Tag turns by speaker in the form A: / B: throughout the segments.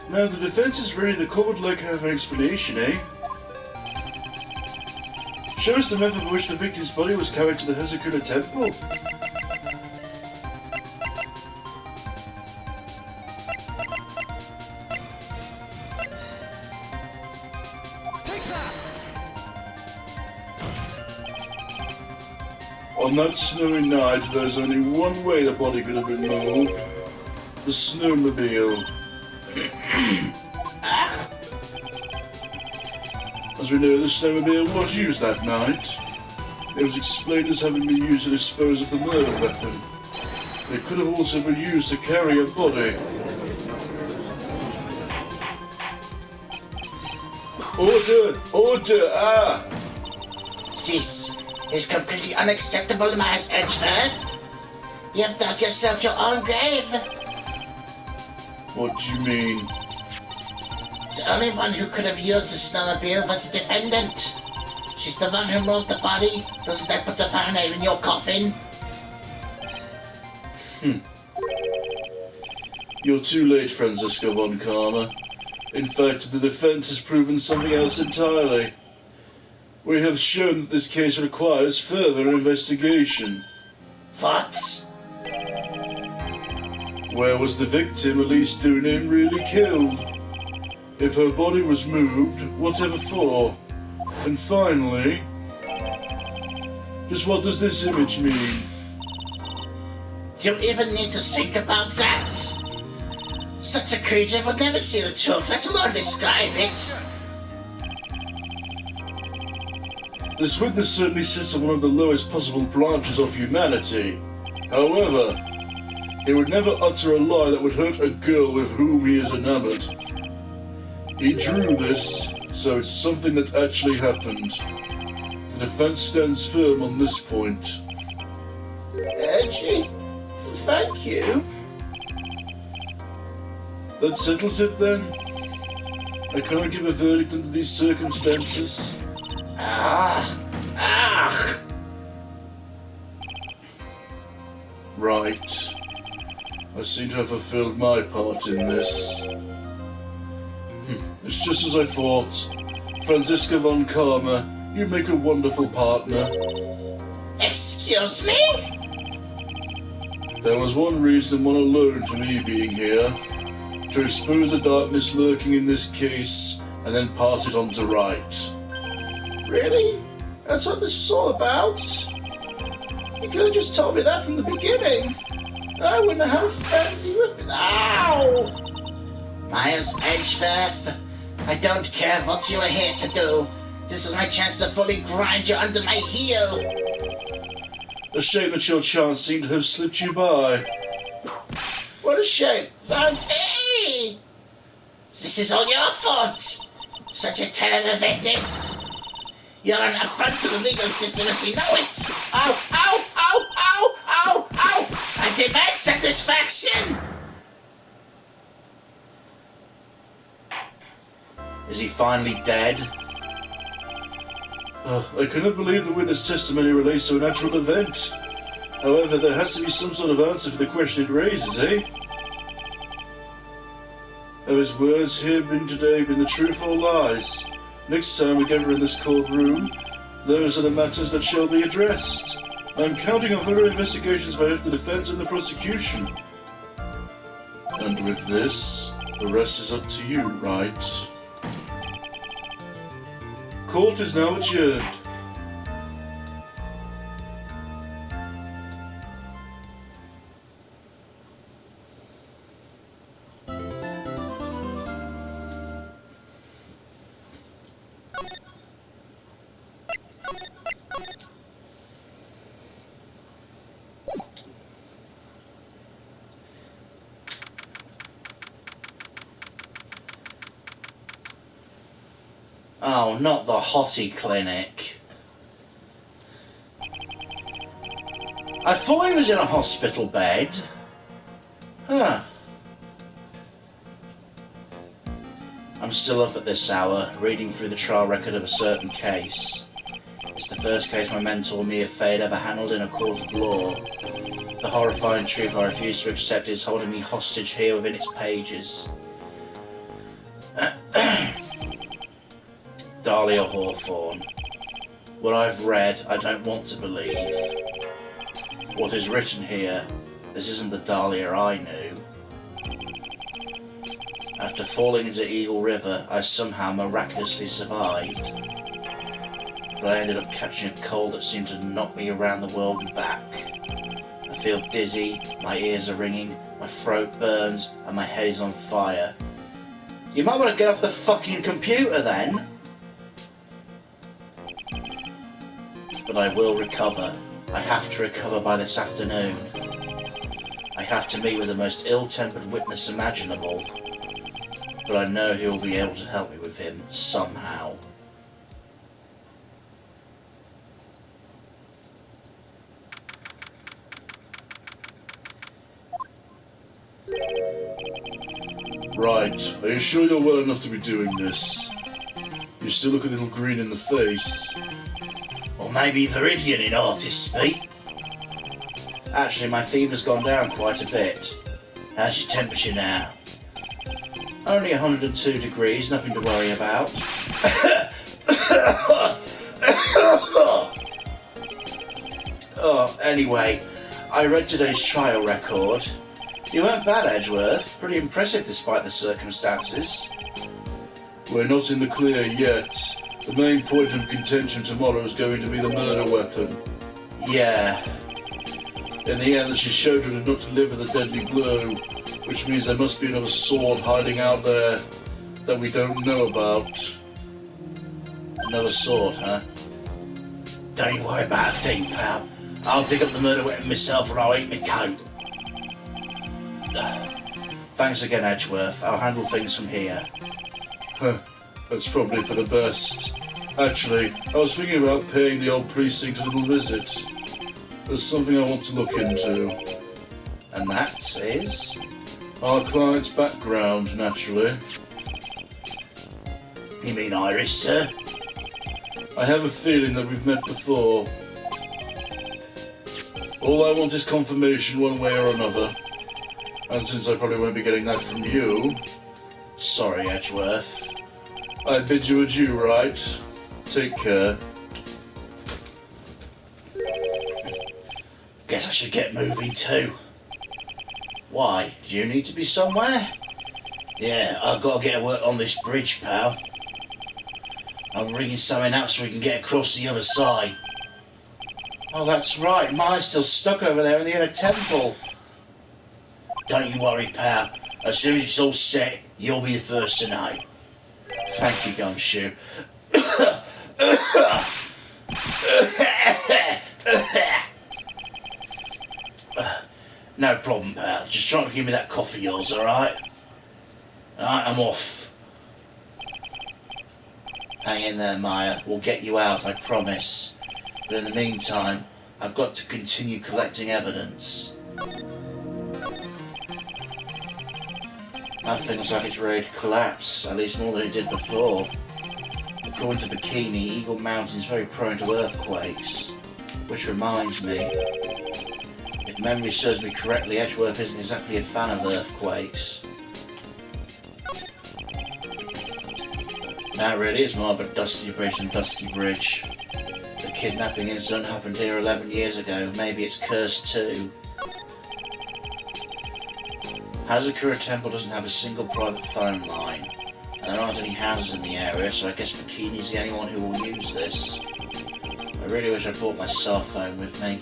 A: Now the defense is ready, the court would like to have an explanation, eh? Show us the method by which the victim's body was carried to the Hazakuna temple. On that snowy night, there's only one way the body could have been moved. The snowmobile. As we know, the snowmobile was used that night. It was explained as having been used to dispose of the murder weapon. It could have also been used to carry a body. Order! Order!
B: This is completely unacceptable, Miles Edgeworth. You've dug yourself your own grave.
A: What do you mean?
B: The only one who could have used the snowmobile was the defendant. She's the one who moved the body. Doesn't that put the fire nail in your coffin?
A: You're too late, Franziska von Karma. In fact, the defense has proven something else entirely. We have shown that this case requires further investigation.
B: What?
A: Where was the victim, Elise Doonan, really killed? If her body was moved, whatever for? And finally, just what does this image mean?
B: Do you even need to think about that? Such a creature would never see the truth, let alone describe it.
A: This witness certainly sits on one of the lowest possible branches of humanity. However, he would never utter a lie that would hurt a girl with whom he is enamored. He drew this, so it's something that actually happened. The defense stands firm on this point.
B: Edgy, thank you.
A: That settles it then. I can't give a verdict under these circumstances. Right. I seem to have fulfilled my part in this. It's just as I thought. Franziska von Karma, you make a wonderful partner.
B: Excuse me?
A: There was one reason, one alone, for me being here. To expose the darkness lurking in this case, and then pass it on to Right.
B: Really? That's what this was all about? You could have just told me that from the beginning. I wouldn't have had a friend you would... Ow! Miles Edgeworth, I don't care what you are here to do. This is my chance to fully grind you under my heel.
A: A shame that your chance seemed to have slipped you by.
B: What a shame. Franti! This is all your fault. Such a terrible witness. You're an affront to the legal system as we know it. Ow, ow, ow, ow, ow, ow. I demand satisfaction. Is he finally dead?
A: I cannot believe the witness testimony relates to a natural event. However, there has to be some sort of answer for the question it raises, eh? Have his words here today been the truth or lies? Next time we gather in this courtroom, those are the matters that shall be addressed. I'm counting on thorough investigations by both the defense and the prosecution. And with this, the rest is up to you, Right? Court is now adjourned.
B: Oh, not the Hottie Clinic. I thought he was in a hospital bed. Huh. I'm still up at this hour, reading through the trial record of a certain case. It's the first case my mentor Mia Fade ever handled in a court of law. The horrifying truth I refuse to accept is holding me hostage here within its pages. Dahlia Hawthorne. What I've read, I don't want to believe. What is written here, this isn't the Dahlia I knew. After falling into Eagle River, I somehow miraculously survived. But I ended up catching a cold that seemed to knock me around the world and back. I feel dizzy, my ears are ringing, my throat burns, and my head is on fire. You might want to get off the fucking computer then. But I will recover. I have to recover by this afternoon. I have to meet with the most ill-tempered witness imaginable. But I know he will be able to help me with him somehow.
A: Right, are you sure you're well enough to be doing this? You still look a little green in the face.
B: Or maybe Viridian in artist speak. Actually, my fever's gone down quite a bit. How's your temperature now? Only 102 degrees, nothing to worry about. Oh, anyway, I read today's trial record. You weren't bad, Edgeworth. Pretty impressive despite the circumstances.
A: We're not in the clear yet. The main point of contention tomorrow is going to be the murder weapon.
B: Yeah.
A: In the end, she showed her to not deliver the deadly blow, which means there must be another sword hiding out there that we don't know about.
B: Another sword, huh? Don't you worry about a thing, pal. I'll dig up the murder weapon myself or I'll eat my coat. Thanks again, Edgeworth. I'll handle things from here.
A: Huh, that's probably for the best. Actually, I was thinking about paying the old precinct a little visit. There's something I want to look into.
B: And that is?
A: Our client's background, naturally.
B: You mean Irish, sir?
A: I have a feeling that we've met before. All I want is confirmation one way or another. And since I probably won't be getting that from you...
B: Sorry, Edgeworth.
A: I bid you adieu, right? Take care.
B: Guess I should get moving too. Why? Do you need to be somewhere? Yeah, I've got to get to work on this bridge, pal. I'm rigging something out so we can get across the other side. Oh, that's right. Mine's still stuck over there in the inner temple. Don't you worry, pal. As soon as it's all set, you'll be the first to know. Thank you, Gumshoe. No problem, pal. Just try to give me that coffee of yours, alright? Alright, I'm off. Hang in there, Maya. We'll get you out, I promise. But in the meantime, I've got to continue collecting evidence. That thing looks like it's ready to collapse, at least more than it did before. According to Bikini, Eagle Mountain is very prone to earthquakes. Which reminds me, if memory serves me correctly, Edgeworth isn't exactly a fan of earthquakes. Now really, it's more of a dusty bridge than dusky bridge. The kidnapping incident happened here 11 years ago. Maybe it's cursed too. Hazakura Temple doesn't have a single private phone line, and there aren't any houses in the area, so I guess Bikini's the only one who will use this. I really wish I'd brought my cell phone with me.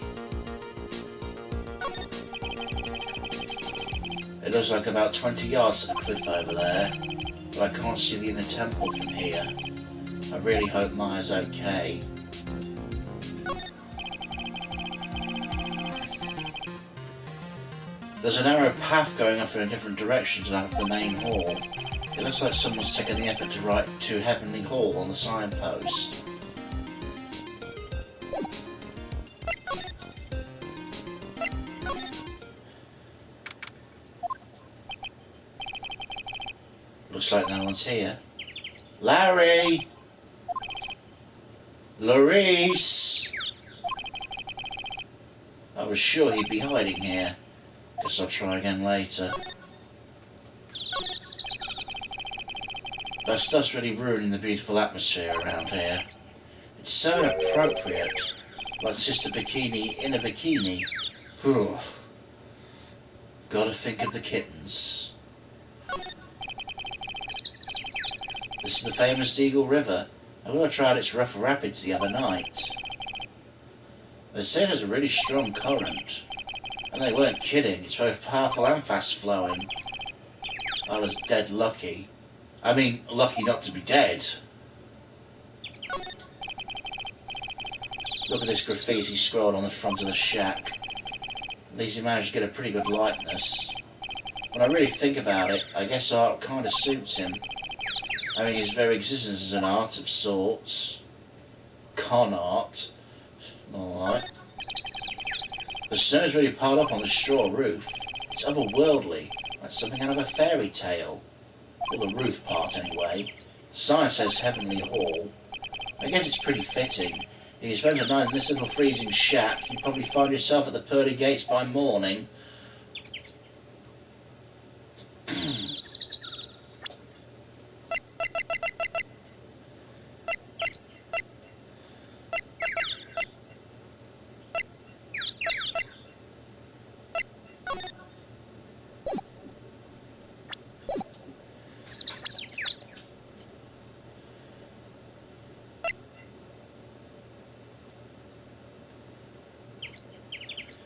B: It looks like about 20 yards to the cliff over there, but I can't see the inner temple from here. I really hope Maya's okay. There's a narrow path going off in a different direction to that of the main hall. It looks like someone's taken the effort to write to Heavenly Hall on the signpost. Looks like no one's here. Larry! Larice! I was sure he'd be hiding here. Guess I'll try again later. That stuff's really ruining the beautiful atmosphere around here. It's so inappropriate. Like Sister Bikini in a bikini. Whew. Gotta think of the kittens. This is the famous Eagle River. I would have tried its rough rapids the other night. They say there's a really strong current. And they weren't kidding, it's both powerful and fast flowing. I was dead lucky. I mean, lucky not to be dead. Look at this graffiti scrawled on the front of the shack. At least he managed to get a pretty good likeness. When I really think about it, I guess art kind of suits him. I mean, his very existence is an art of sorts. Con art. Alright. The snow is really piled up on the straw roof. It's otherworldly, like something out of a fairy tale. Or the roof part, anyway. The sign says Heavenly Hall. I guess it's pretty fitting. If you spend a night in this little freezing shack, you'd probably find yourself at the pearly gates by morning.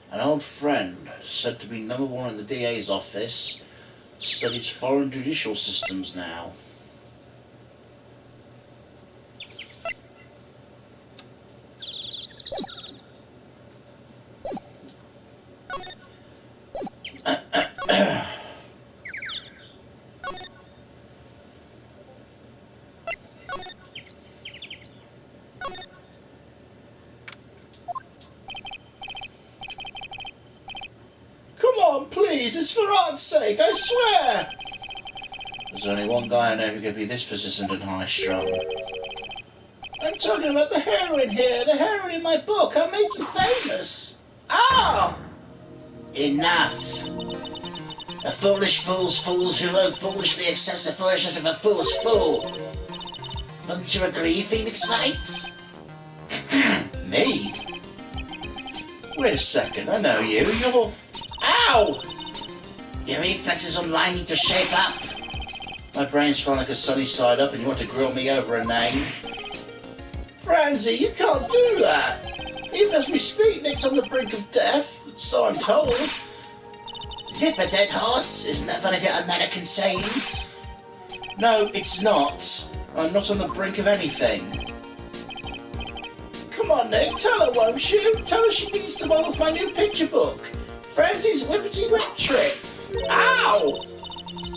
B: An old friend, said to be #1 in the DA's office, studies foreign judicial systems now. Please, it's for art's sake, I swear!
C: There's only one guy I know who could be this persistent and high-strung.
B: I'm talking about the heroine here, the heroine in my book. I'll make you famous. Ah!
C: Enough! A foolish fool's fools who won't foolishly accept the foolishness of a fool's fool. Wouldn't you agree, Phoenix Wright?
B: Me?
C: Wait a second, I know you. You're...
B: Ow!
C: Your reflexes online need to shape up.
B: My brain's feeling like a sunny side up and you want to grill me over a name? Franzi, you can't do that. Even as we speak, Nick's on the brink of death, so I'm told.
C: Flip a dead horse? Isn't that one of your American sayings?
B: No, it's not. I'm not on the brink of anything. Come on, Nick, tell her, won't you? Tell her she needs to model with my new picture book. Franzi's Whippity Whip Trick. Ow!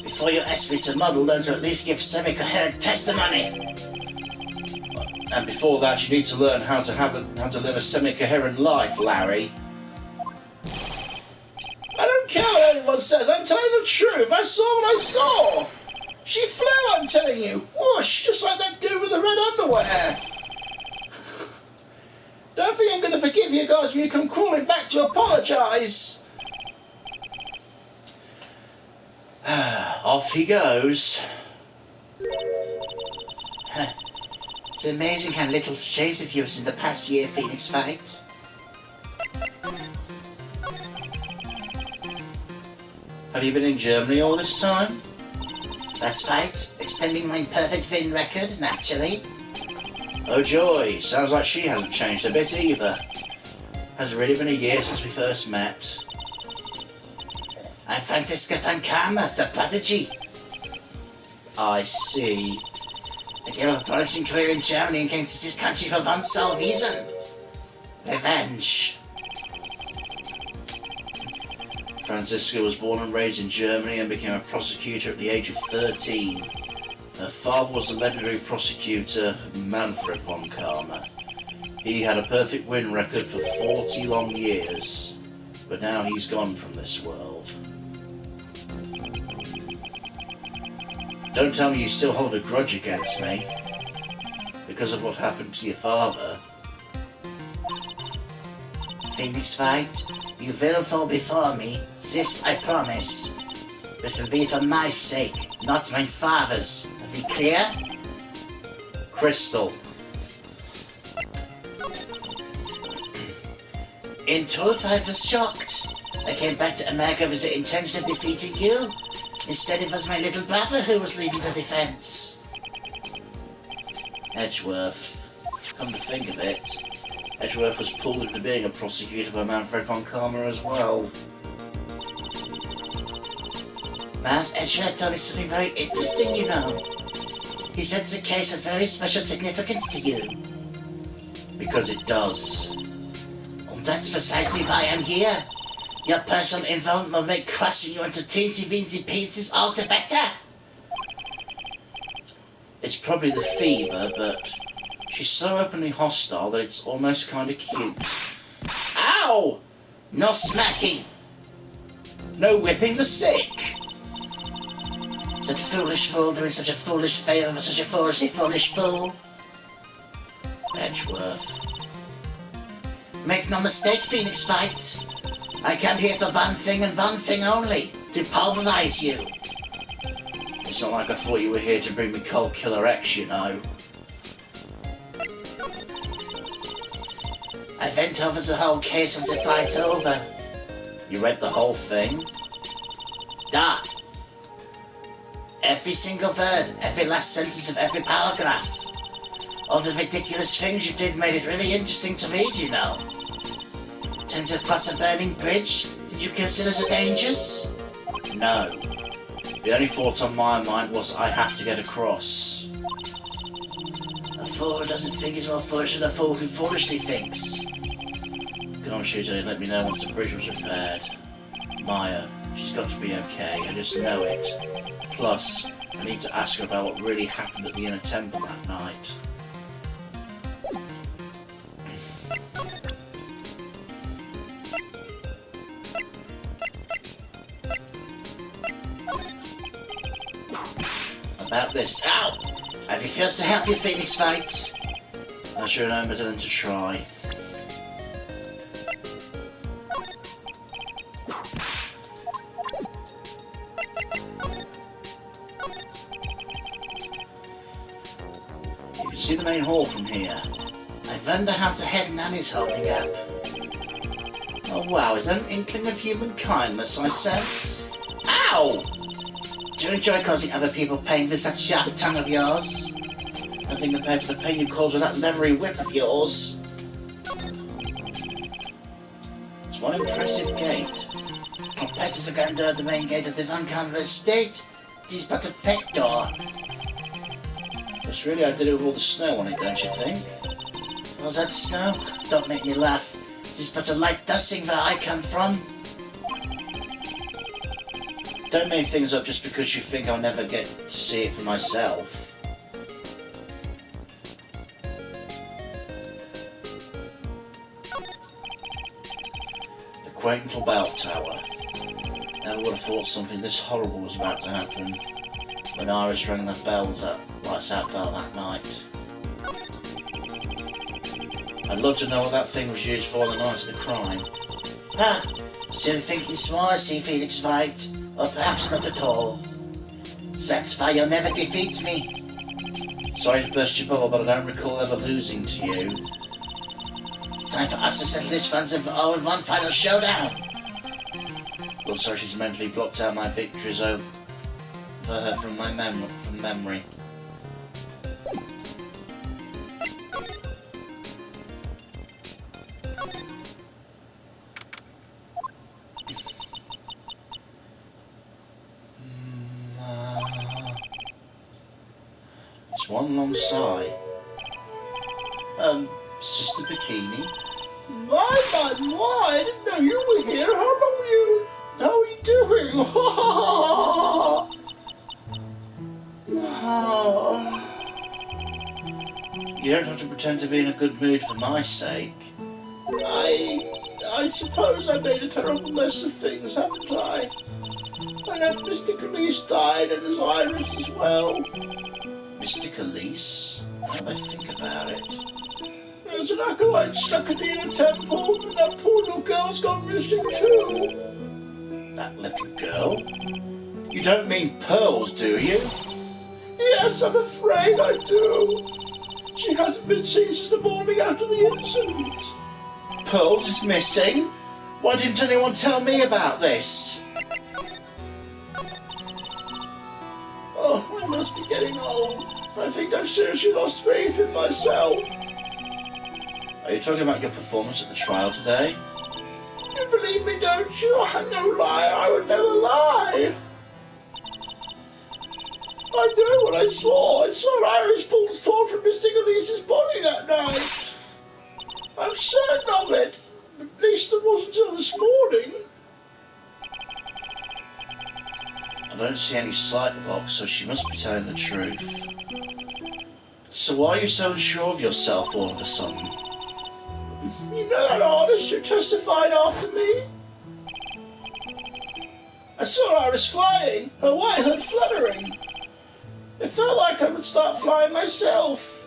C: Before you ask me to model, learn to at least give semi-coherent testimony.
B: And before that, you need to learn how to live a semi-coherent life, Larry. I don't care what anyone says. I'm telling the truth. I saw what I saw. She flew, I'm telling you. Whoosh, just like that dude with the red underwear. Don't think I'm going to forgive you guys when you come crawling back to apologise. Off he goes.
C: It's amazing how little changed with you in the past year, Phoenix Wright.
B: Have you been in Germany all this time?
C: That's right. Extending my perfect Vin record, naturally.
B: Oh joy, sounds like she hasn't changed a bit either. Has it really been a year since we first met?
C: I'm Franziska von Karma, the prodigy.
B: I see.
C: I gave up a promising career in Germany and came to this country for one sole reason. Revenge.
B: Franziska was born and raised in Germany and became a prosecutor at the age of 13. Her father was the legendary prosecutor Manfred von Karma. He had a perfect win record for 40 long years, but now he's gone from this world. Don't tell me you still hold a grudge against me because of what happened to your father.
C: Phoenix Wright, you will fall before me, this I promise. But it'll be for my sake, not my father's. Are we clear?
B: Crystal.
C: In truth, I was shocked. I came back to America with the intention of defeating you. Instead, it was my little brother who was leading the defense.
B: Edgeworth. Come to think of it, Edgeworth was pulled into being a prosecutor by Manfred von Karma as well.
C: Miles Edgeworth told me something very interesting, you know. He said the case has very special significance to you.
B: Because it does.
C: And that's precisely why I'm here. Your personal involvement will make crushing you into teensy-weensy pieces all the better.
B: It's probably the fever, but she's so openly hostile that it's almost kind of cute.
C: Ow! No smacking.
B: No whipping the sick.
C: That foolish fool doing such a foolish favour for such a foolishly foolish fool.
B: Edgeworth.
C: Make no mistake, Phoenix Fight. I came here for one thing and one thing only. To pulverize you.
B: It's not like I thought you were here to bring me Cold Killer X, you know.
C: I went over the whole case and the fight's over.
B: You read the whole thing?
C: Da. Every single word, every last sentence of every paragraph. All the ridiculous things you did made it really interesting to read, you know. Time to cross a burning bridge? Did you consider the dangers?
B: No. The only thought on my mind was I have to get across.
C: A fool who doesn't think is more foolish than a fool who foolishly thinks.
B: Come on, shooter, let me know once the bridge was repaired. Maya, she's got to be okay, I just know it. Plus, I need to ask her about what really happened at the Inner Temple that night.
C: About this. Ow! I refuse to help you, Phoenix Fight.
B: I sure know better than to try. You can see the main hall from here.
C: I wonder how the head nun is holding up.
B: Oh wow, is that an inkling of human kindness I sense?
C: Ow! Do you enjoy causing other people pain with that sharp tongue of yours?
B: Nothing compared to the pain you caused with that leathery whip of yours. It's one impressive gate.
C: Compared to the grandeur of the main gate of the Van Conner estate, it is but a pet door.
B: But really I did it with all the snow on it, don't you think?
C: Was that snow? Don't make me laugh. It is but a light dusting where I come from.
B: Don't make things up just because you think I'll never get to see it for myself. The quaint little bell tower. Never would have thought something this horrible was about to happen when Iris rang the bells at lights out bell that night. I'd love to know what that thing was used for the night of the crime.
C: Ha! Still thinking small, see, Phoenix Fight. Or perhaps not at all. That's why you'll never defeat me.
B: Sorry to burst your bubble, but I don't recall ever losing to you.
C: It's time for us to settle this with one final showdown.
B: Looks like she's mentally blocked out my victories over her from memory. It's one long sigh. It's just the bikini.
A: My, I didn't know you were here. How are you doing?
B: You don't have to pretend to be in a good mood for my sake.
A: I suppose I made a terrible mess of things, haven't I? And then Mr. Elise died, and his Iris as well.
B: Mystic Elise? Now that I think about it.
A: There's an acolyte stuck at the Inner Temple, and that poor little girl's gone missing too.
B: That little girl? You don't mean pearls, do you?
A: Yes, I'm afraid I do. She hasn't been seen since the morning after the incident.
B: Pearls is missing? Why didn't anyone tell me about this?
A: Oh, I must be getting old. I think I've seriously lost faith in myself.
B: Are you talking about your performance at the trial today?
A: You believe me, don't you? I'm no liar. I would never lie. I know what I saw. I saw Iris pull the sword from Mr. Elise's body that night. I'm certain of it. At least it wasn't until this morning.
B: I don't see any sight locks, so she must be telling the truth. So why are you so unsure of yourself all of a sudden?
A: You know that artist who testified after me? I saw Iris flying, her white hood fluttering. It felt like I would start flying myself.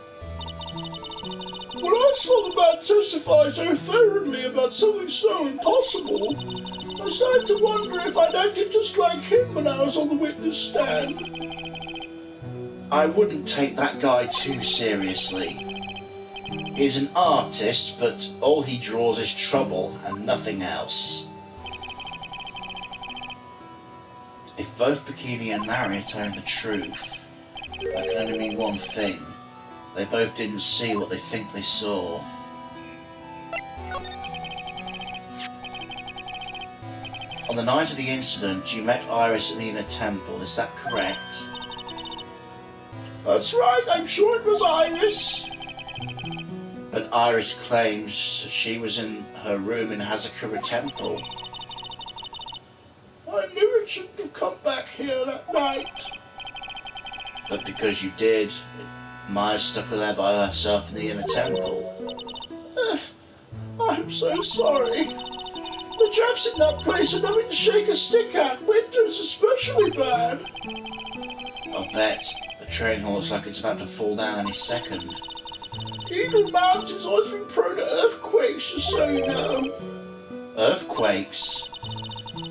A: When I saw the man testify so fervently about something so impossible, I started to wonder if I'd acted just like him when I was on the witness stand.
B: I wouldn't take that guy too seriously. He's an artist, but all he draws is trouble and nothing else. If both Bikini and Larry are telling the truth, that can only mean one thing. They both didn't see what they think they saw. On the night of the incident, you met Iris at the inner temple, is that correct?
A: That's right, I'm sure it was Iris.
B: But Iris claims she was in her room in Hazakura Temple.
A: I knew it shouldn't have come back here that night.
B: But because you did, Maya stuck her there by herself in the inner temple.
A: I'm so sorry. The drafts in that place are nothing to shake a stick at. Winter's especially bad.
B: I'll bet. The train hall looks like it's about to fall down any second.
A: Eagle Mountain's always been prone to earthquakes, just so you know.
B: Earthquakes?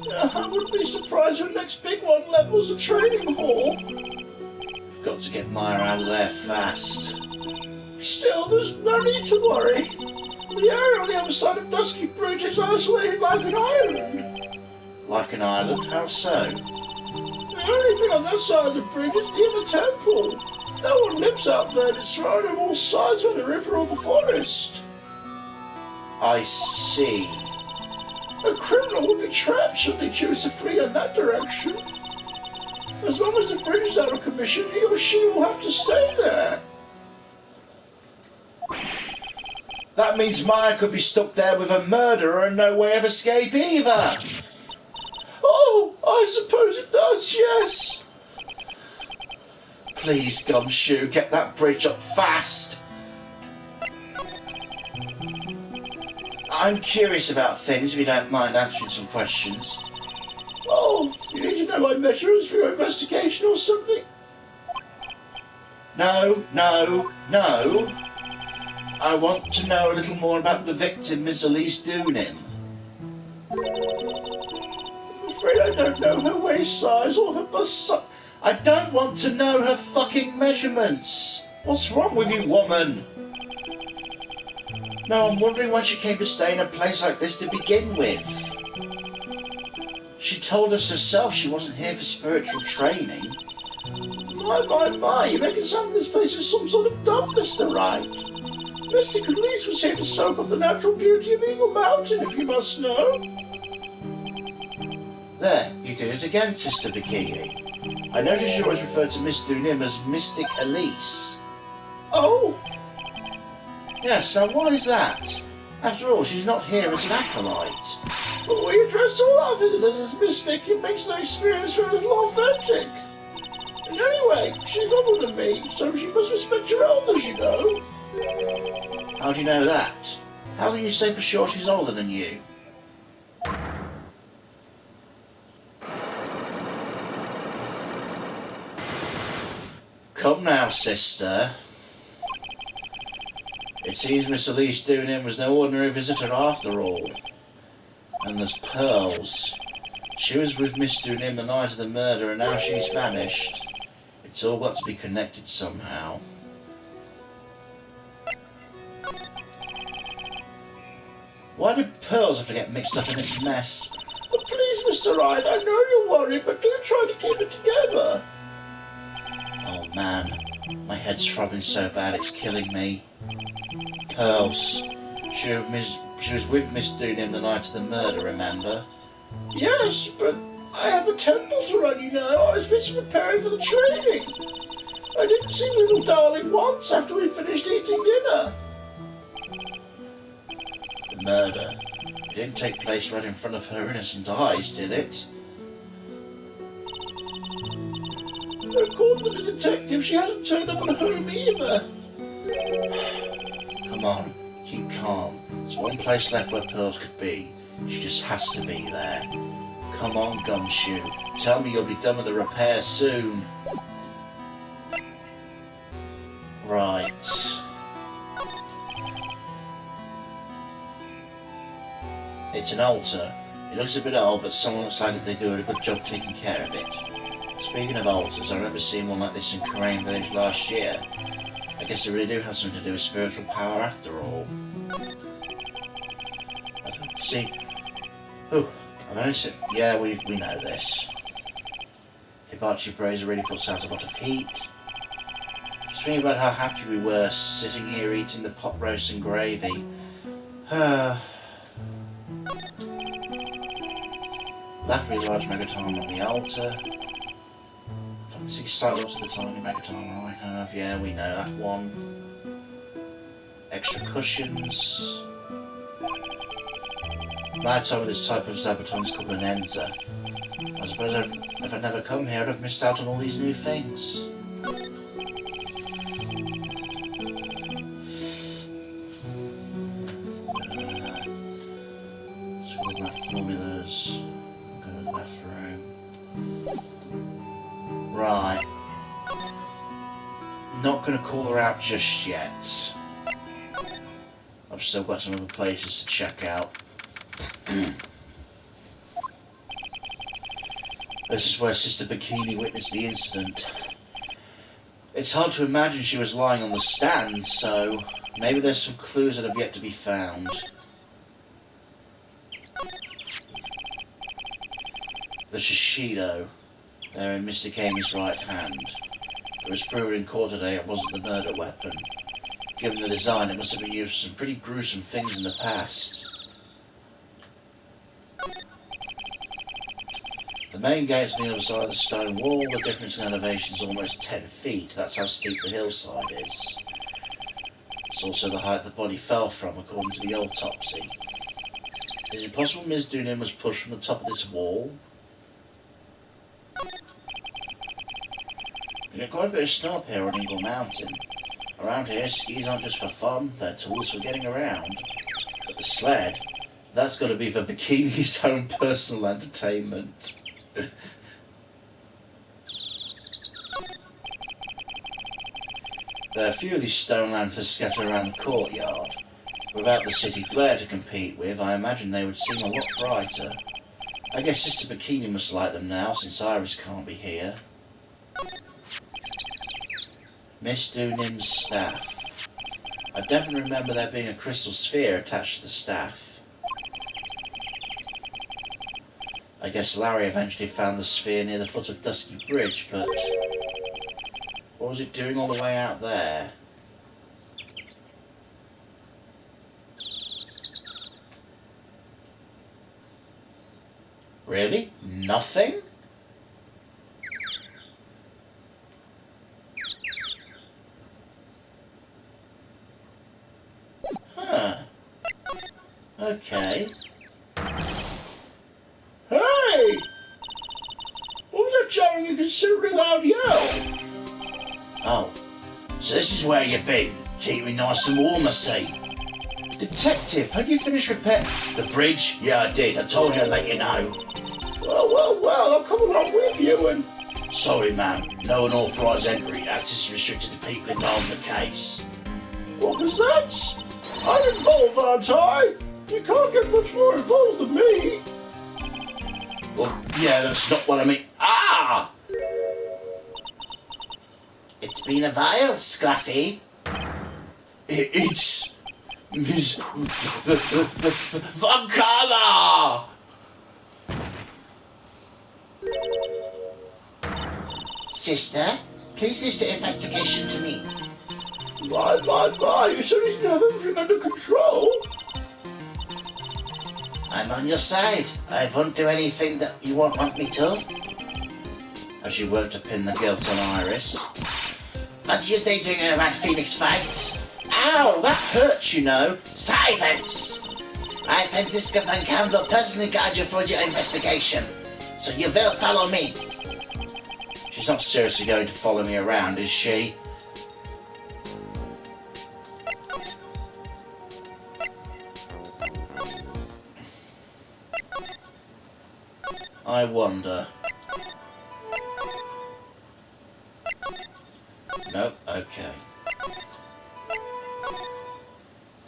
A: Yeah, I wouldn't be surprised if the next big one levels the training hall.
B: We've got to get Maya out of there fast.
A: Still, there's no need to worry. The area on the other side of Dusky Bridge is isolated like an island.
B: Like an island? How so?
A: The only thing on that side of the bridge is the inner temple. No one lives out there. It's surrounded on all sides by the river or the forest.
B: I see.
A: A criminal would be trapped should they choose to flee in that direction. As long as the bridge is out of commission, he or she will have to stay there.
B: That means Maya could be stuck there with a murderer and no way of escape either.
A: Oh, I suppose it does, yes.
B: Please, Gumshoe, get that bridge up fast. I'm curious about things, if you don't mind answering some questions.
A: Oh, you need to know my measurements for your investigation or something?
B: No. I want to know a little more about the victim, Miss Elise Doonin.
A: I'm afraid I don't know her waist size or her bust size.
B: I don't want to know her fucking measurements. What's wrong with you, woman? No, I'm wondering why she came to stay in a place like this to begin with. She told us herself she wasn't here for spiritual training.
A: My, you make it sound like this place is some sort of dump, Mr. Wright. Mr. Elise was here to soak up the natural beauty of Eagle Mountain, if you must know.
B: There, you did it again, Sister Bikini. I noticed you always refer to Miss Doonim as Mystic Elise.
A: Oh!
B: Yes, now why is that? After all, she's not here as an acolyte.
A: But we address all our visitors as mystic. It makes the experience feel a little authentic. And anyway, she's older than me, so she must respect your elders, you know.
B: How do you know that? How can you say for sure she's older than you? Come now, sister. It seems Miss Elise Doonin was no ordinary visitor after all. And there's pearls.
C: She was with Mr. Nim the night of the murder, and now she's vanished. It's all got to be connected somehow. Why did Pearls have to get mixed up in this mess?
B: But please, Mr. Hyde, I know you're worried, but do try to keep it together.
C: Oh man, my head's throbbing so bad it's killing me. Pearls. She was with Miss Doonan the night of the murder, remember?
B: Yes, but I have a temple to run, you know. I was busy preparing for the training. I didn't see little darling once after we finished eating dinner.
C: The murder. It didn't take place right in front of her innocent eyes, did it?
B: According to the detective, she hasn't turned up at home either.
C: Come on, keep calm. There's one place left where Pearls could be. She just has to be there. Come on, Gumshoe. Tell me you'll be done with the repair soon. Right. It's an altar. It looks a bit old, but someone looks like they do a good job taking care of it. Speaking of altars, I remember seeing one like this in Crane Village last year. I guess they really do have something to do with spiritual power after all. Yeah, we know this. Hibachi Brazier really puts out a lot of heat. Just thinking about how happy we were sitting here eating the pot roast and gravy. Laughing large megaton on the altar. Fancy silence of the tiny megaton I have. Yeah, we know that one. Extra cushions. My time with this type of zabuton is called an enza. I suppose if I'd never come here, I'd have missed out on all these new things. School math formulas. Go to the bathroom. Right. Not going to call her out just yet. I've still got some other places to check out. This is where Sister Bikini witnessed the incident. It's hard to imagine she was lying on the stand, so maybe there's some clues that have yet to be found. The Shishido, there in Mr. Kamey's right hand. It was proven in court today it wasn't the murder weapon. Given the design, it must have been used for some pretty gruesome things in the past. The main gate's on the other side of the stone wall. The difference in elevation is almost 10 feet. That's how steep the hillside is. It's also the height the body fell from, according to the autopsy. Is it possible Ms. Doonan was pushed from the top of this wall? We get quite a bit of snow up here on Eagle Mountain. Around here, skis aren't just for fun, they're tools for getting around. But the sled, that's got to be for Bikini's own personal entertainment. There are a few of these stone lanterns scattered around the courtyard. Without the city glare to compete with, I imagine they would seem a lot brighter. I guess Sister Bikini must light them now, since Iris can't be here. Miss Doonim's staff. I definitely remember there being a crystal sphere attached to the staff. I guess Larry eventually found the sphere near the foot of Dusky Bridge, but what was it doing all the way out there? Really? Nothing? Huh. Okay.
B: Hey! What was that jarring and considerably loud yell?
C: Oh, so this is where you've been. Keep me nice and warm, I see. Detective, have you finished repair? The bridge? Yeah, I did. I told you I'd let you know.
B: Well, I'll come along with you and...
C: Sorry, ma'am. No unauthorised entry. Access is restricted to people involved in the case.
B: What was that? I'm involved, aren't I? You can't get much more involved than me.
A: Well, yeah, that's not what I mean. Ah!
C: It's been a while, Scruffy.
A: It's Miss Von Karma!
C: Sister, please leave the investigation to me.
B: My, you seriously have everything under control?
C: I'm on your side. I won't do anything that you won't want me to.
A: As you work to pin the guilt on Iris.
C: What's your daydreaming about Phoenix fights?
A: Ow, that hurts, you know.
C: Silence! I, Franziska Van Kam, will personally guide you through your investigation. So you will follow me.
A: She's not seriously going to follow me around, is she? I wonder. Nope, okay.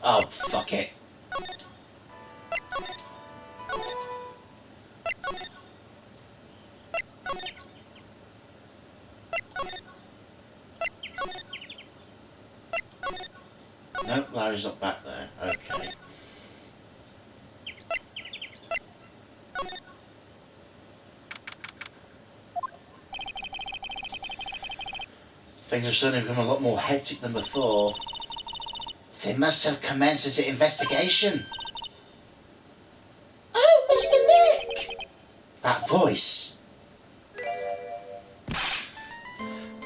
A: Oh, fuck it. Nope, Larry's not back there. Okay. Things have certainly become a lot more hectic than before.
C: They must have commenced the investigation.
B: Oh, Mr. Nick!
C: That voice.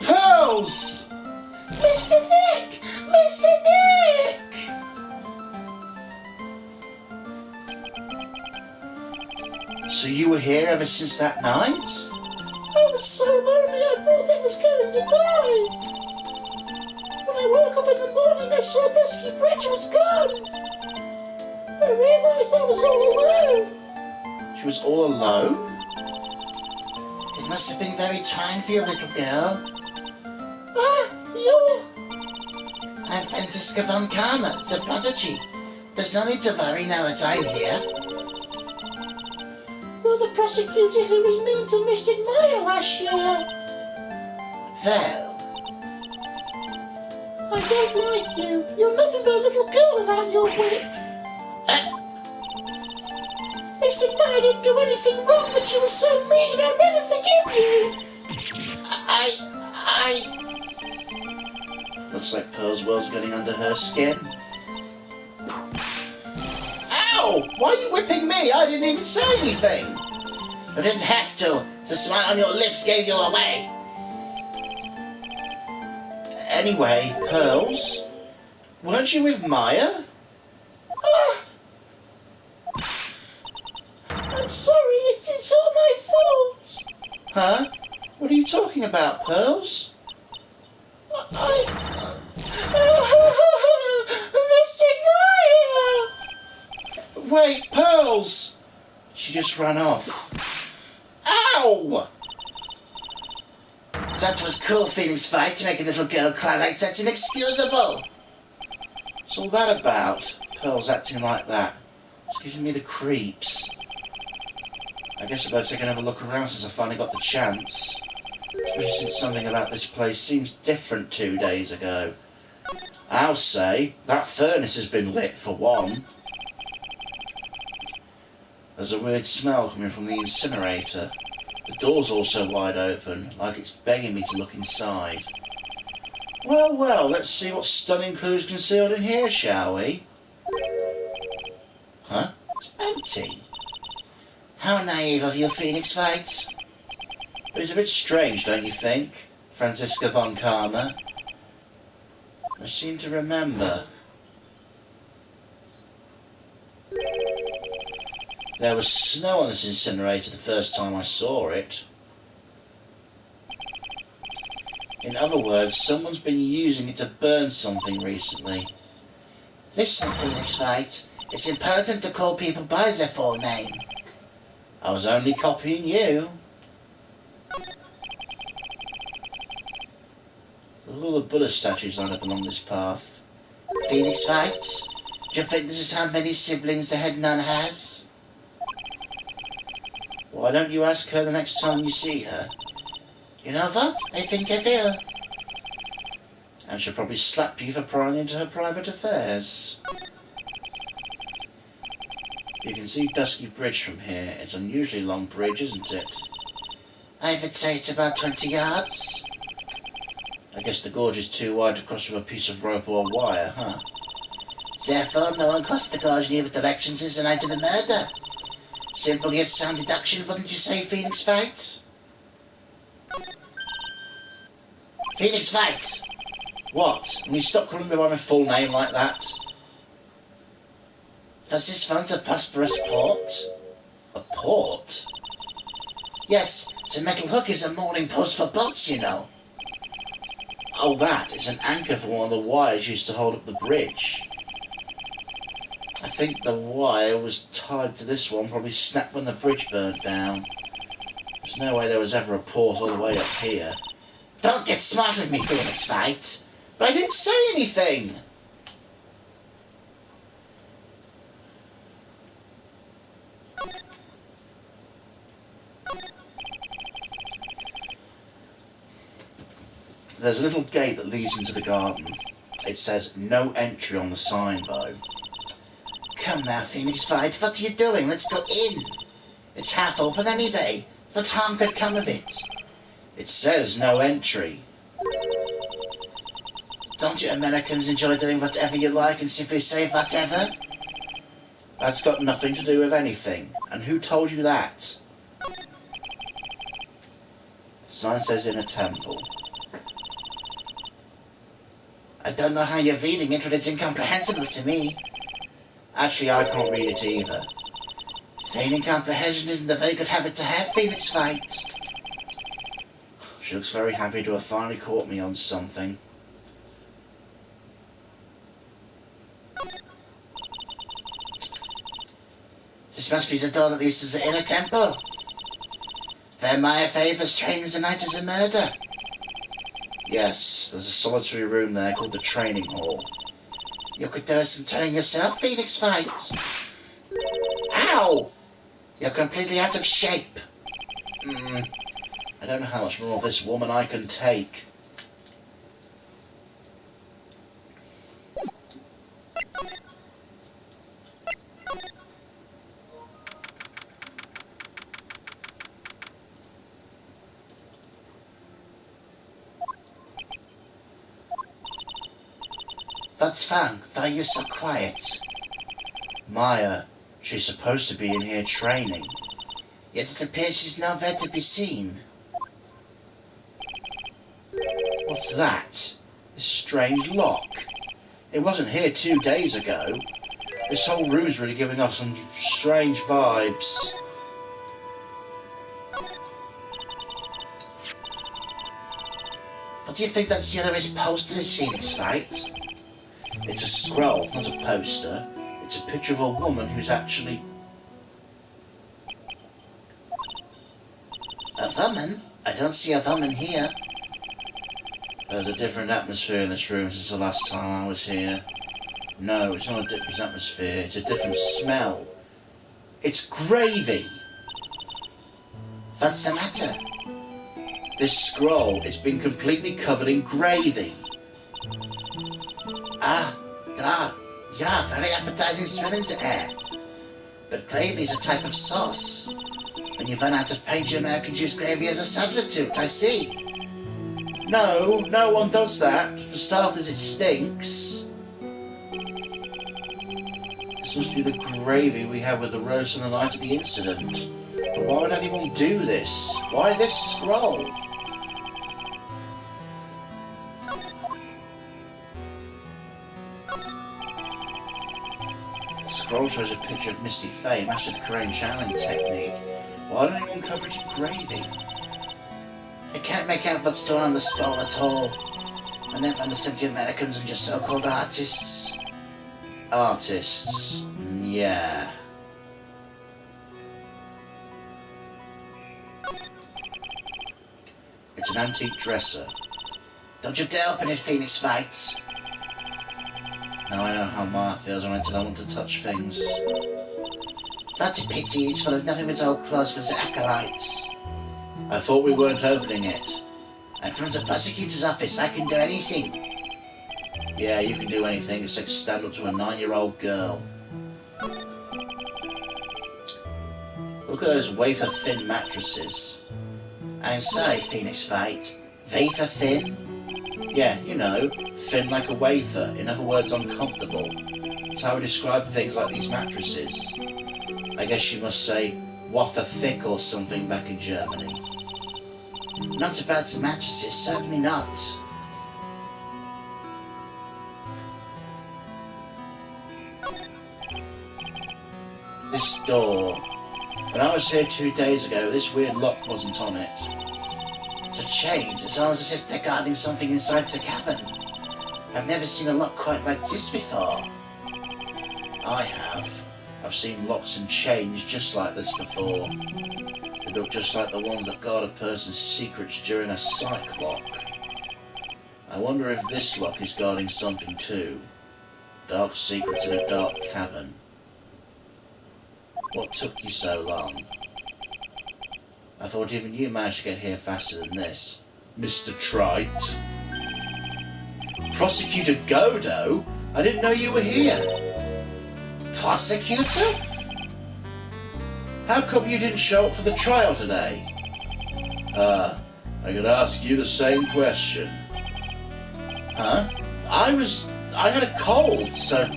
B: Pearls!
C: Mr. Nick! Mr. Nick!
A: So you were here ever since that night?
B: I was so lonely I thought I was going to die. When I woke up in the morning I saw Dusky Bridge was gone. I realised I was all alone.
A: She was all alone?
C: It must have been very trying for you, little girl.
B: Ah, you're...
C: I'm Franziska Von Karma, the prodigy. There's no need to worry now that I'm here.
B: You're the prosecutor who was mean to Mystic Maya last year.
C: Well,
B: I don't like you. You're nothing but a little girl without your whip. Mystic Maya didn't do anything wrong, but you were so mean. I'll never forgive you.
A: Looks like Pearl's world's getting under her skin. Ow! Why are you whipping me? I didn't even say anything.
C: You didn't have to. The smile on your lips gave you away.
A: Anyway, Pearls, weren't you with Maya?
B: Ah. I'm sorry, it's all my fault.
A: Huh? What are you talking about, Pearls?
B: Mystic Maya!
A: Wait, Pearls! She just ran off. Ow!
C: That was cool, Phoenix fight, to make a little girl cry like that inexcusable.
A: What's all that about? Pearls acting like that. It's giving me the creeps. I guess I better take another look around since I finally got the chance. Especially since something about this place seems different 2 days ago. I'll say, that furnace has been lit for one. There's a weird smell coming from the incinerator. The door's also wide open, like it's begging me to look inside. Well, well, let's see what stunning clues concealed in here, shall we? Huh? It's empty.
C: How naive of you, Phoenix fights.
A: But it's a bit strange, don't you think, Franziska Von Karma? I seem to remember. There was snow on this incinerator the first time I saw it. In other words, someone's been using it to burn something recently.
C: Listen, Phoenix fight. It's important to call people by their full name.
A: I was only copying you. Look at all the Buddha statues lined up along this path.
C: Phoenix fights. Do you think this is how many siblings the head nun has? Why don't you ask her the next time you see her? You know what? I think I will. And she'll probably slap you for prying into her private affairs. You can see Dusky Bridge from here. It's an unusually long bridge, isn't it? I would say it's about 20 yards. I guess the gorge is too wide to cross with a piece of rope or wire, huh? Therefore, no one crossed the gorge in either direction since the night of the murder. Simple yet sound deduction, wouldn't you say, Phoenix Fight? Phoenix Fight! What? Will you stop calling me by my full name like that? Does this want a prosperous port? A port? Yes, the metal hook is a mooring post for boats, you know. Oh, that is an anchor for one of the wires used to hold up the bridge. I think the wire was tied to this one, probably snapped when the bridge burned down. There's no way there was ever a port all the way up here. Don't get smart with me, Phoenix Fight. But I didn't say anything. There's a little gate that leads into the garden. It says no entry on the sign, though. Come now, Phoenix Fight, what are you doing? Let's go in. It's half open anyway. What harm could come of it? It says no entry. Don't you Americans enjoy doing whatever you like and simply say whatever? That's got nothing to do with anything. And who told you that? The sign says in a temple. I don't know how you're reading it, but it's incomprehensible to me. Actually, I can't read it either. Feigning comprehension isn't a very good habit to have, Phoenix Fight. She looks very happy to have finally caught me on something. This must be the door that leads to the inner temple. Where Maya Favors trains the night as a murder. Yes, there's a solitary room there called the training hall. You could do some training yourself, Phoenix Fight. Ow! You're completely out of shape. I don't know how much more of this woman I can take. What's fun? Why are you so quiet? Maya, she's supposed to be in here training. Yet it appears she's nowhere to be seen. What's that? This strange lock. It wasn't here 2 days ago. This whole room's really giving off some strange vibes. What do you think that CLO's poster is, Phoenix Fight? It's a scroll, not a poster. It's a picture of a woman who's actually... A woman? I don't see a woman here. There's a different atmosphere in this room since the last time I was here. No, it's not a different atmosphere, it's a different smell. It's gravy! What's the matter? This scroll, it's been completely covered in gravy. Yeah, very appetizing smell in the air. But gravy is a type of sauce. When you run out of paint, you Americans use gravy as a substitute, I see. No, no one does that. For starters, it stinks. This must be the gravy we had with the roast on the night of the incident. But why would anyone do this? Why this scroll? The scroll shows a picture of Misty Faye mastered the Korean channeling technique. Why would anyone cover it in gravy? I can't make out what's done on the scroll at all. I never understood you Americans and your so-called artists. Artists, yeah. It's an antique dresser. Don't you dare open it, Phoenix Fight. Now I know how Maya feels when I tell her not to touch things. What a pity, it's full of nothing but old clothes for the acolytes.
B: I thought we weren't opening it.
C: I'm from the prosecutor's office, I can do anything.
B: Yeah, you can do anything except stand up to a 9-year-old girl. Look at those wafer-thin mattresses.
C: I'm sorry, Phoenix Wright. Wafer thin?
B: Yeah, you know, thin like a wafer. In other words, uncomfortable. That's how we describe things like these mattresses. I guess you must say, wafer thick or something back in Germany.
C: Not about the mattresses, certainly not.
B: This door. When I was here 2 days ago, this weird lock wasn't on it.
C: The chains, it's almost as if they're guarding something inside the cavern. I've never seen a lock quite like this before.
B: I have. I've seen locks and chains just like this before. They look just like the ones that guard a person's secrets during a psych lock. I wonder if this lock is guarding something too. Dark secrets in a dark cavern. What took you so long? I thought even you managed to get here faster than this. Mr. Trite. Prosecutor Godo? I didn't know you were here.
C: Prosecutor?
B: How come you didn't show up for the trial today? I could ask you the same question. Huh? I had a cold, so...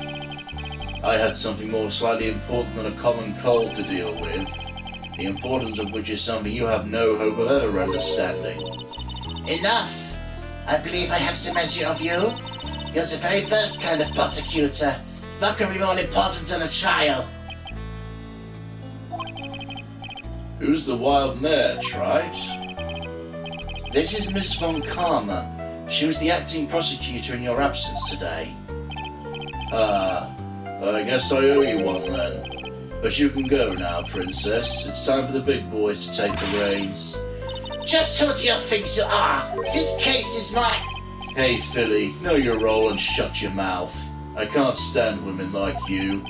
B: I had something more slightly important than a common cold to deal with, the importance of which is something you have no hope of ever understanding.
C: Enough! I believe I have some measure of you. You're the very first kind of prosecutor. What can be more important than a trial?
B: Who's the wild mare, Trite? This is Miss Von Karma. She was the acting prosecutor in your absence today. I guess I owe you one then. But you can go now, Princess. It's time for the big boys to take the reins.
C: Just who do you think you are? This case is mine.
B: Hey, Philly, know your role and shut your mouth. I can't stand women like you.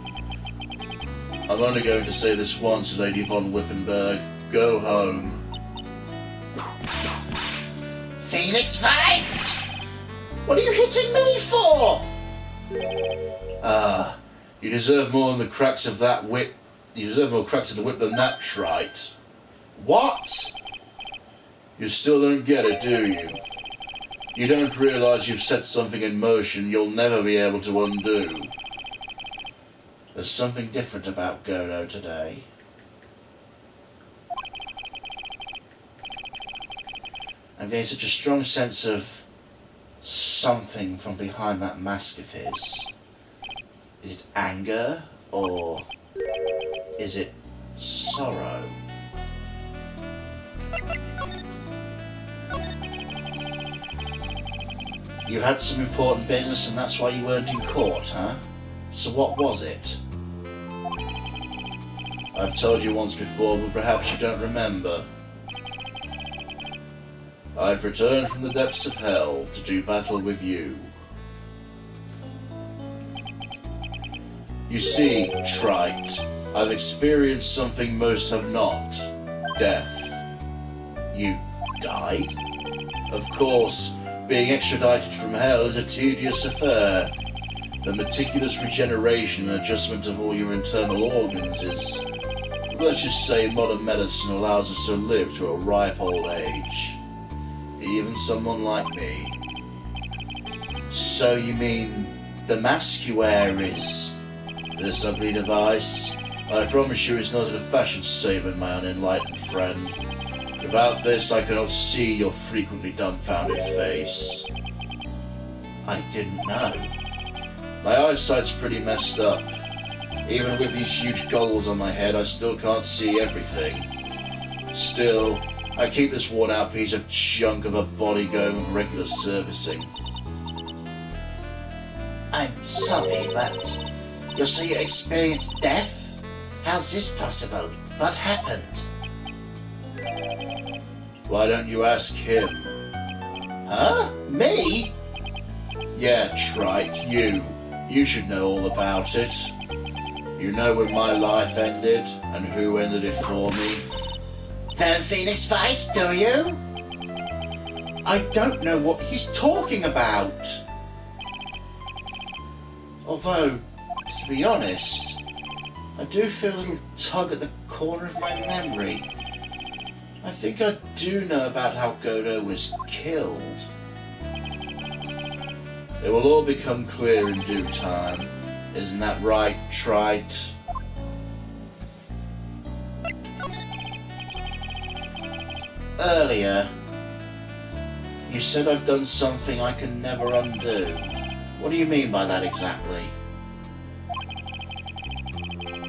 B: I'm only going to say this once, Lady von Wippenberg. Go home.
C: Phoenix Wright! What are you hitting me for?
B: You deserve more than the cracks of that whip. You deserve more cracks of the whip than that, Trite.
C: What?
B: You still don't get it, do you? You don't realize you've set something in motion you'll never be able to undo. There's something different about Godo today. I'm getting such a strong sense of something from behind that mask of his. Is it anger, or is it sorrow? You had some important business and that's why you weren't in court, huh? So what was it? I've told you once before, but perhaps you don't remember. I've returned from the depths of hell to do battle with you. You see, Trite, I've experienced something most have not. Death. You died? Of course, being extradited from hell is a tedious affair. The meticulous regeneration and adjustment of all your internal organs is... Let's just say modern medicine allows us to live to a ripe old age. Even someone like me. So you mean the mask you wear is... this ugly device? I promise you it's not a fashion statement, my unenlightened friend. Without this, I cannot see your frequently dumbfounded face. I didn't know. My eyesight's pretty messed up. Even with these huge goggles on my head, I still can't see everything. Still, I keep this worn-out piece of junk of a body going with regular servicing.
C: I'm sorry, but you say you experienced death? How's this possible? What happened?
B: Why don't you ask him?
C: Huh? Me?
B: Yeah, Trite, you. You should know all about it.
A: You know when my life ended, and who ended it for me?
C: The Phoenix fight, do you?
B: I don't know what he's talking about. Although, to be honest, I do feel a little tug at the corner of my memory. I think I do know about how Godo was killed.
A: It will all become clear in due time. Isn't that right, Trite?
B: Earlier, you said I've done something I can never undo. What do you mean by that exactly?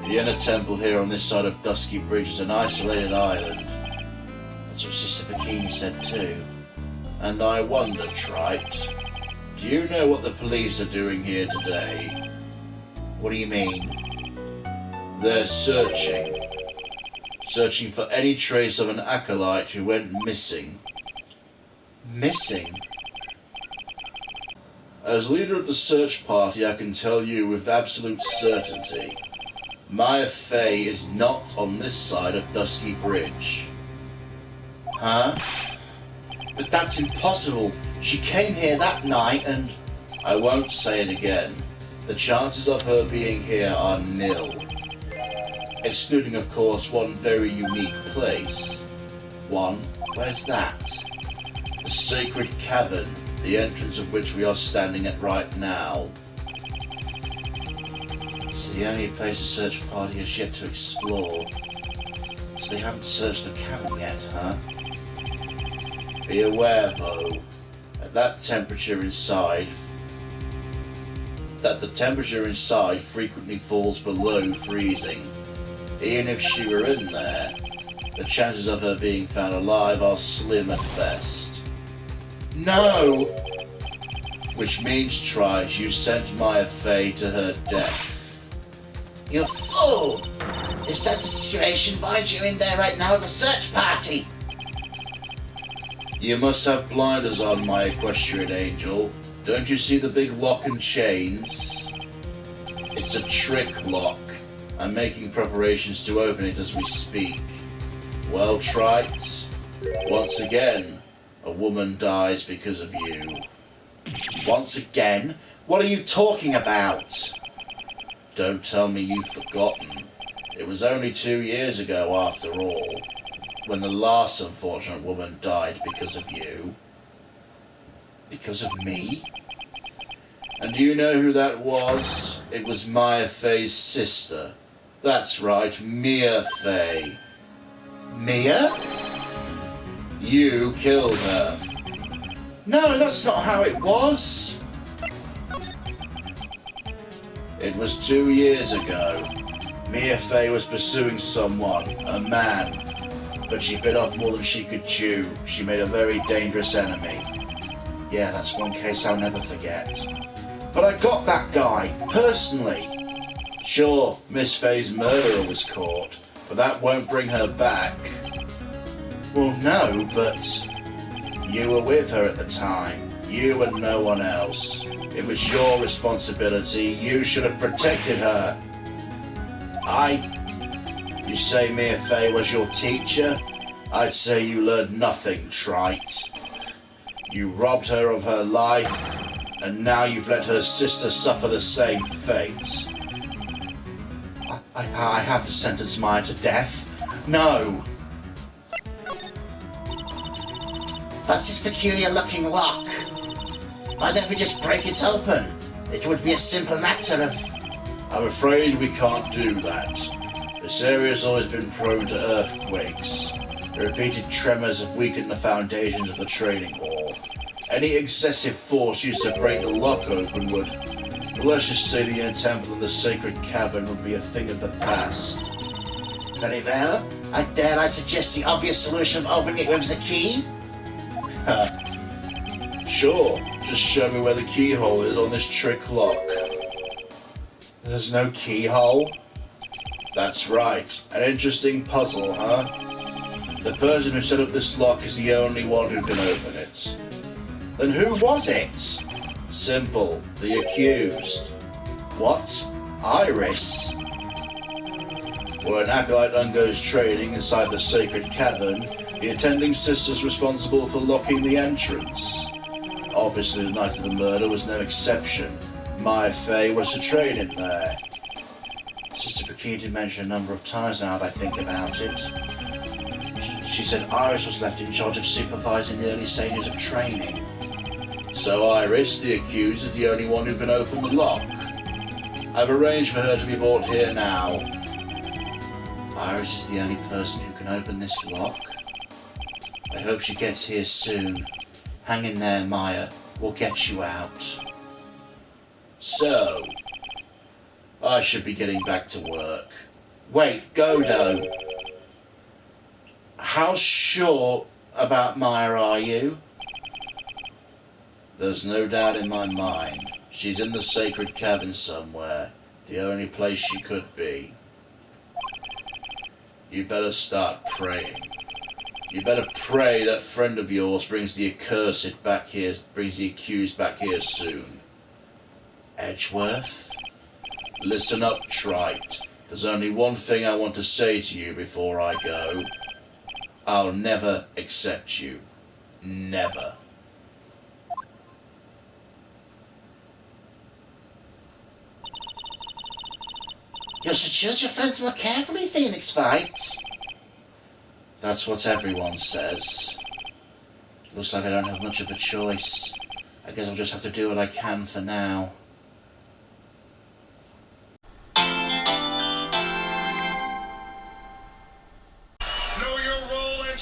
A: The inner temple here on this side of Dusky Bridge is an isolated island.
B: That's what Sister Bikini said too.
A: And I wonder, Trite, do you know what the police are doing here today?
B: What do you mean?
A: They're searching for any trace of an acolyte who went missing.
B: Missing?
A: As leader of the search party, I can tell you with absolute certainty, Maya Fey is not on this side of Dusky Bridge.
B: Huh? But that's impossible. She came here that night and...
A: I won't say it again. The chances of her being here are nil. Excluding, of course, one very unique place.
B: One? Where's that?
A: The sacred cavern, the entrance of which we are standing at right now.
B: It's the only place the search party has yet to explore. So they haven't searched the cavern yet, huh?
A: Be aware, though, that the temperature inside frequently falls below freezing. Even if she were in there, the chances of her being found alive are slim at best.
B: No!
A: Which means, Trite, you sent Maya Fey to her death.
C: You fool! If that's the situation, why aren't you in there right now with a search party?
A: You must have blinders on, my equestrian angel. Don't you see the big lock and chains? It's a trick lock. I'm making preparations to open it as we speak. Well, Trite, once again, a woman dies because of you.
B: Once again? What are you talking about?
A: Don't tell me you've forgotten. It was only 2 years ago, after all, when the last unfortunate woman died because of you.
B: Because of me?
A: And do you know who that was? It was Maya Fey's sister. That's right, Mia Fey.
B: Mia?
A: You killed her.
B: No, that's not how it was.
A: It was 2 years ago. Mia Fey was pursuing someone, a man. But she bit off more than she could chew. She made a very dangerous enemy.
B: Yeah, that's one case I'll never forget. But I got that guy, personally.
A: Sure, Miss Fey's murderer was caught, but that won't bring her back.
B: Well, no, but...
A: You were with her at the time. You and no one else. It was your responsibility. You should have protected her. You say Mia Fey was your teacher? I'd say you learned nothing, Trite. You robbed her of her life, and now you've let her sister suffer the same fate.
B: I haven't sentenced Maya to death. No!
C: That's this peculiar-looking lock. Why don't we just break it open? It would be a simple matter of...
A: I'm afraid we can't do that. This area's always been prone to earthquakes. The repeated tremors have weakened the foundations of the training hall. Any excessive force used to break the lock open would... Well, let's just say the inner temple and the sacred cavern would be a thing of the past.
C: Very well. Dare I suggest the obvious solution of opening it with the key?
A: Sure, just show me where the keyhole is on this trick lock.
B: There's no keyhole?
A: That's right. An interesting puzzle, huh? The person who set up this lock is the only one who can open it.
B: Then who was it?
A: Simple. The accused.
B: What? Iris?
A: When an acolyte undergoes training inside the sacred cavern, the attending sister's responsible for locking the entrance. Obviously, the night of the murder was no exception. My fate was to train in there. Sister Bikini mentioned a number of times now that I think about it. She said Iris was left in charge of supervising the early stages of training. So Iris, the accused, is the only one who can open the lock. I've arranged for her to be brought here now. Iris is the only person who can open this lock. I hope she gets here soon. Hang in there, Maya. We'll get you out. So, I should be getting back to work. Wait, Godo. How sure about Maya are you? There's no doubt in my mind. She's in the sacred cavern somewhere. The only place she could be. You better start praying. You better pray that friend of yours brings the accused back here soon. Edgeworth? Listen up, Trite. There's only one thing I want to say to you before I go. I'll never accept you. Never.
C: You should choose your friends more carefully, Phoenix Wright.
A: That's what everyone says. Looks like I don't have much of a choice. I guess I'll just have to do what I can for now.
D: Know your role and